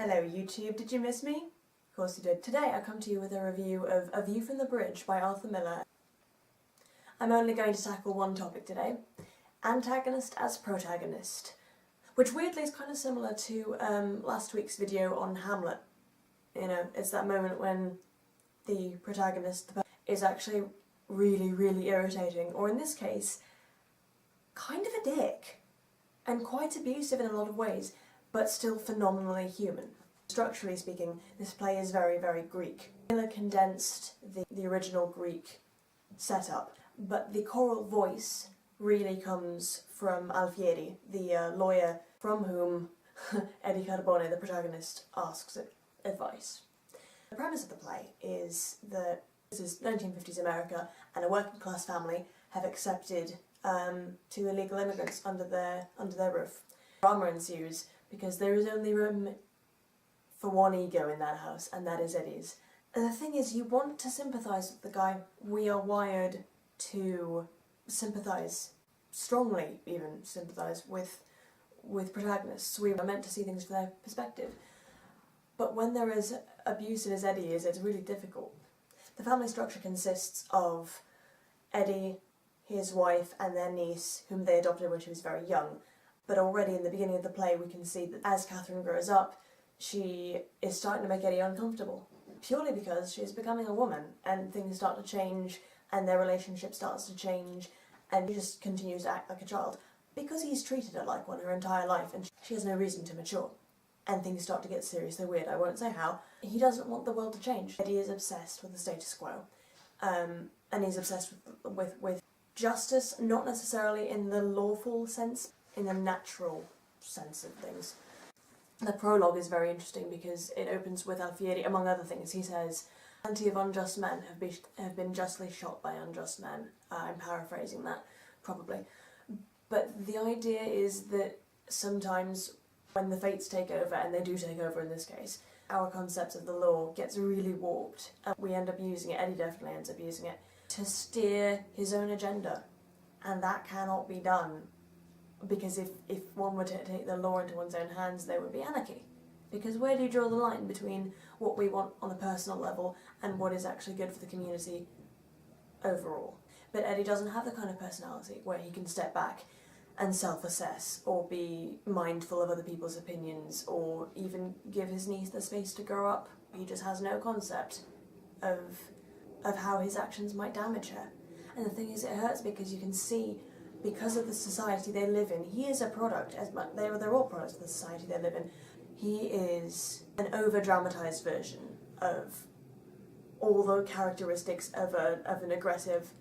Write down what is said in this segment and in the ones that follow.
Hello YouTube, did you miss me? Of course you did. Today I come to you with a review of A View from the Bridge by Arthur Miller. I'm only going to tackle one topic today, antagonist as protagonist, which weirdly is kind of similar to last week's video on Hamlet. You know, it's that moment when the protagonist is actually really irritating, or in this case, kind of a dick, and quite abusive in a lot of ways, but still phenomenally human. Structurally speaking, this play is very Greek. Miller condensed the original Greek setup, but the choral voice really comes from Alfieri, the lawyer from whom Eddie Carbone, the protagonist, asks advice. The premise of the play is that this is 1950s America, and a working class family have accepted two illegal immigrants under their roof. Drama ensues because there is only room for one ego in that house, and that is Eddie's. And the thing is, you want to sympathise with the guy. We are wired to sympathise, strongly even sympathise with protagonists. We are meant to see things from their perspective. But when they're as abusive as Eddie is, it's really difficult. The family structure consists of Eddie, his wife, and their niece, whom they adopted when she was very young. But already in the beginning of the play we can see that as Catherine grows up, she is starting to make Eddie uncomfortable. Purely because she is becoming a woman, and things start to change, and their relationship starts to change, and she just continues to act like a child. Because he's treated her like one her entire life, and she has no reason to mature. And things start to get seriously weird, I won't say how. He doesn't want the world to change. Eddie is obsessed with the status quo. And he's obsessed with justice, not necessarily in the lawful sense, in the natural sense of things. The prologue is very interesting because it opens with Alfieri, among other things. He says, "Plenty of unjust men have been justly shot by unjust men." I'm paraphrasing that, probably. But the idea is that sometimes when the fates take over, and they do take over in this case, our concepts of the law gets really warped, and we end up using it, Eddie definitely ends up using it, to steer his own agenda. And that cannot be done, because if one were to take the law into one's own hands, there would be anarchy. Because where do you draw the line between what we want on a personal level and what is actually good for the community overall? But Eddie doesn't have the kind of personality where he can step back and self-assess, or be mindful of other people's opinions, or even give his niece the space to grow up. He just has no concept of how his actions might damage her. And the thing is, it hurts because you can see, because of the society they live in, he is a product, they're all products of the society they live in. He is an over-dramatised version of all the characteristics of an aggressive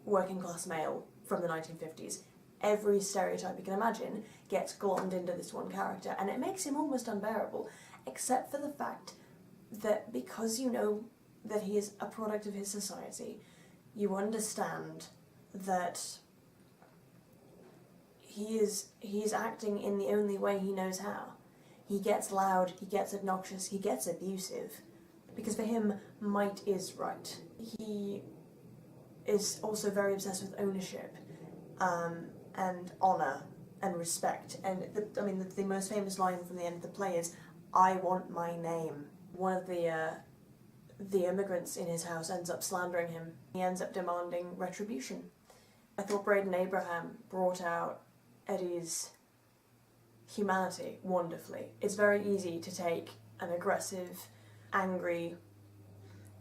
working class male from the 1950s. Every stereotype you can imagine gets glommed into this one character, and it makes him almost unbearable, except for the fact that because you know that he is a product of his society, you understand that he's acting in the only way he knows how. He gets loud, he gets obnoxious, he gets abusive, because for him, might is right. He is also very obsessed with ownership, and honour and respect. And the most famous line from the end of the play is, "I want my name." One of the immigrants in his house ends up slandering him. He ends up demanding retribution. I thought Braden Abraham brought out Eddie's humanity wonderfully. It's very easy to take an aggressive, angry,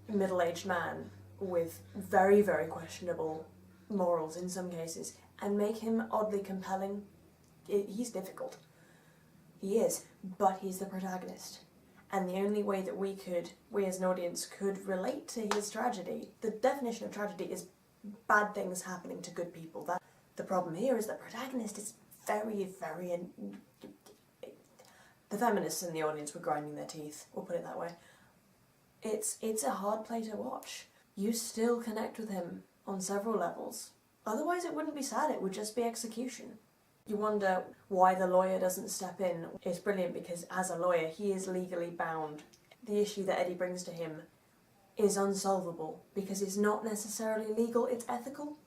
middle-aged man with very questionable morals in some cases, and make him oddly compelling. He's difficult. He is, but he's the protagonist. And the only way that we as an audience could relate to his tragedy, the definition of tragedy is bad things happening to good people. The problem here is that the protagonist is very the feminists in the audience were grinding their teeth, we'll put it that way. It's a hard play to watch. You still connect with him on several levels. Otherwise it wouldn't be sad, it would just be execution. You wonder why the lawyer doesn't step in. It's brilliant because as a lawyer he is legally bound. The issue that Eddie brings to him is unsolvable because it's not necessarily legal, it's ethical,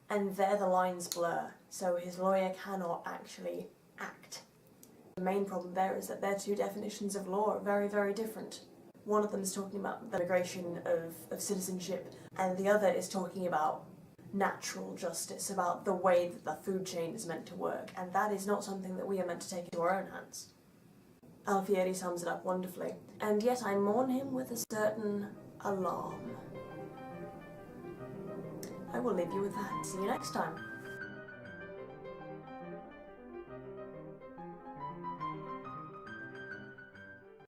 and there the lines blur, so his lawyer cannot actually act. The main problem there is that their two definitions of law are very, very different. One of them is talking about the migration of citizenship, and the other is talking about natural justice, about the way that the food chain is meant to work, and that is not something that we are meant to take into our own hands. Alfieri sums it up wonderfully, and yet I mourn him with a certain alarm. I will leave you with that. See you next time.